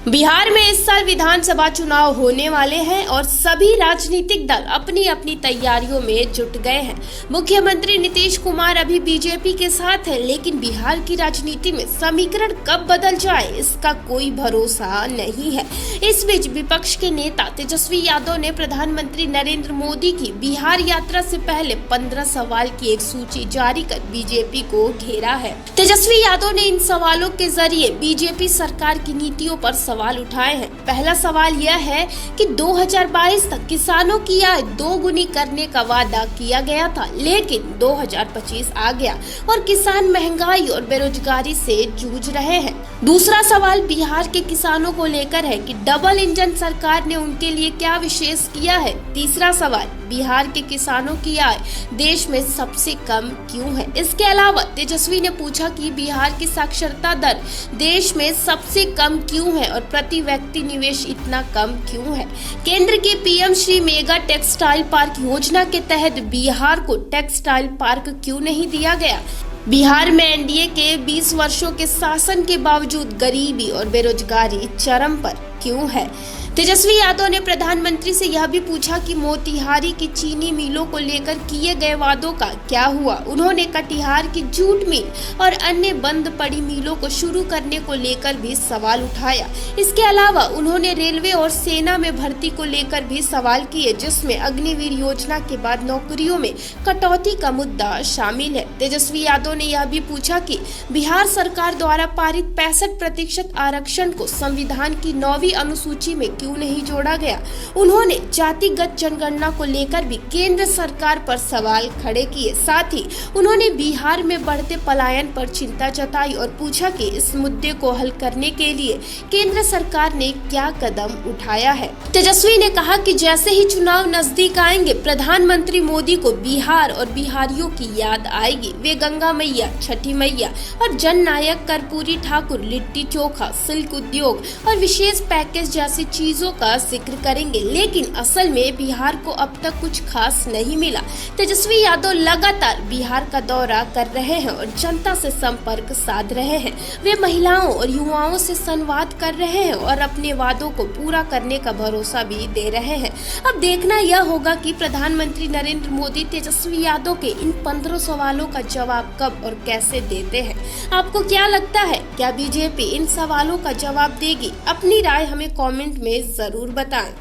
बिहार में इस साल विधानसभा चुनाव होने वाले हैं और सभी राजनीतिक दल अपनी अपनी तैयारियों में जुट गए हैं। मुख्यमंत्री नीतीश कुमार अभी बीजेपी के साथ है, लेकिन बिहार की राजनीति में समीकरण कब बदल जाए इसका कोई भरोसा नहीं है। इस बीच विपक्ष के नेता तेजस्वी यादव ने प्रधानमंत्री नरेंद्र मोदी की बिहार यात्रा से पहले 15 सवाल की एक सूची जारी कर बीजेपी को घेरा है। तेजस्वी यादव ने इन सवालों के जरिए बीजेपी सरकार की नीतियों पर सवाल उठाए हैं। पहला सवाल यह है कि 2022 तक किसानों की आय दोगुनी करने का वादा किया गया था, लेकिन 2025 आ गया और किसान महंगाई और बेरोजगारी से जूझ रहे हैं। दूसरा सवाल बिहार के किसानों को लेकर है कि डबल इंजन सरकार ने उनके लिए क्या विशेष किया है। तीसरा सवाल बिहार के किसानों की आय देश में सबसे कम क्यों है। इसके अलावा तेजस्वी ने पूछा कि बिहार की साक्षरता दर देश में सबसे कम क्यों है और प्रति व्यक्ति निवेश इतना कम क्यों है। केंद्र के PM Shri mega textile park योजना के तहत बिहार को टेक्सटाइल पार्क क्यों नहीं दिया गया। बिहार में एनडीए के 20 वर्षों के शासन के बावजूद गरीबी और बेरोजगारी चरम पर क्यों है। तेजस्वी यादव ने प्रधानमंत्री से यह भी पूछा कि मोतिहारी की चीनी मिलों को लेकर किए गए वादों का क्या हुआ। उन्होंने कटिहार की जूट मिल और अन्य बंद पड़ी मिलों को शुरू करने को लेकर भी सवाल उठाया। इसके अलावा उन्होंने रेलवे और सेना में भर्ती को लेकर भी सवाल किए, जिसमें अग्निवीर योजना के बाद नौकरियों में कटौती का मुद्दा शामिल है। तेजस्वी यादव ने यह भी पूछा कि बिहार सरकार द्वारा पारित 65% आरक्षण को संविधान की 9वीं अनुसूची में क्यों नहीं जोड़ा गया। उन्होंने जातिगत जनगणना को लेकर भी केंद्र सरकार पर सवाल खड़े किए। साथ ही उन्होंने बिहार में बढ़ते पलायन पर चिंता जताई और पूछा कि इस मुद्दे को हल करने के लिए केंद्र सरकार ने क्या कदम उठाया है। तेजस्वी ने कहा कि जैसे ही चुनाव नजदीक आएंगे, प्रधानमंत्री मोदी को बिहार और बिहारियों की याद आएगी। वे गंगा मैया, छठी मैया और जन नायक कर्पूरी ठाकुर, लिट्टी चोखा, सिल्क उद्योग और विशेष पैकेज जैसी चीजों का जिक्र करेंगे, लेकिन असल में बिहार को अब तक कुछ खास नहीं मिला। तेजस्वी यादव लगातार बिहार का दौरा कर रहे हैं और जनता से संपर्क साध रहे हैं। वे महिलाओं और युवाओं से संवाद कर रहे हैं और अपने वादों को पूरा करने का भरोसा भी दे रहे हैं। अब देखना यह होगा कि प्रधानमंत्री नरेंद्र मोदी तेजस्वी यादव के इन 15 सवालों का जवाब कब और कैसे देते हैं। आपको क्या लगता है, क्या बीजेपी इन सवालों का जवाब देगी? अपनी राय हमें कमेंट में जरूर बताएं।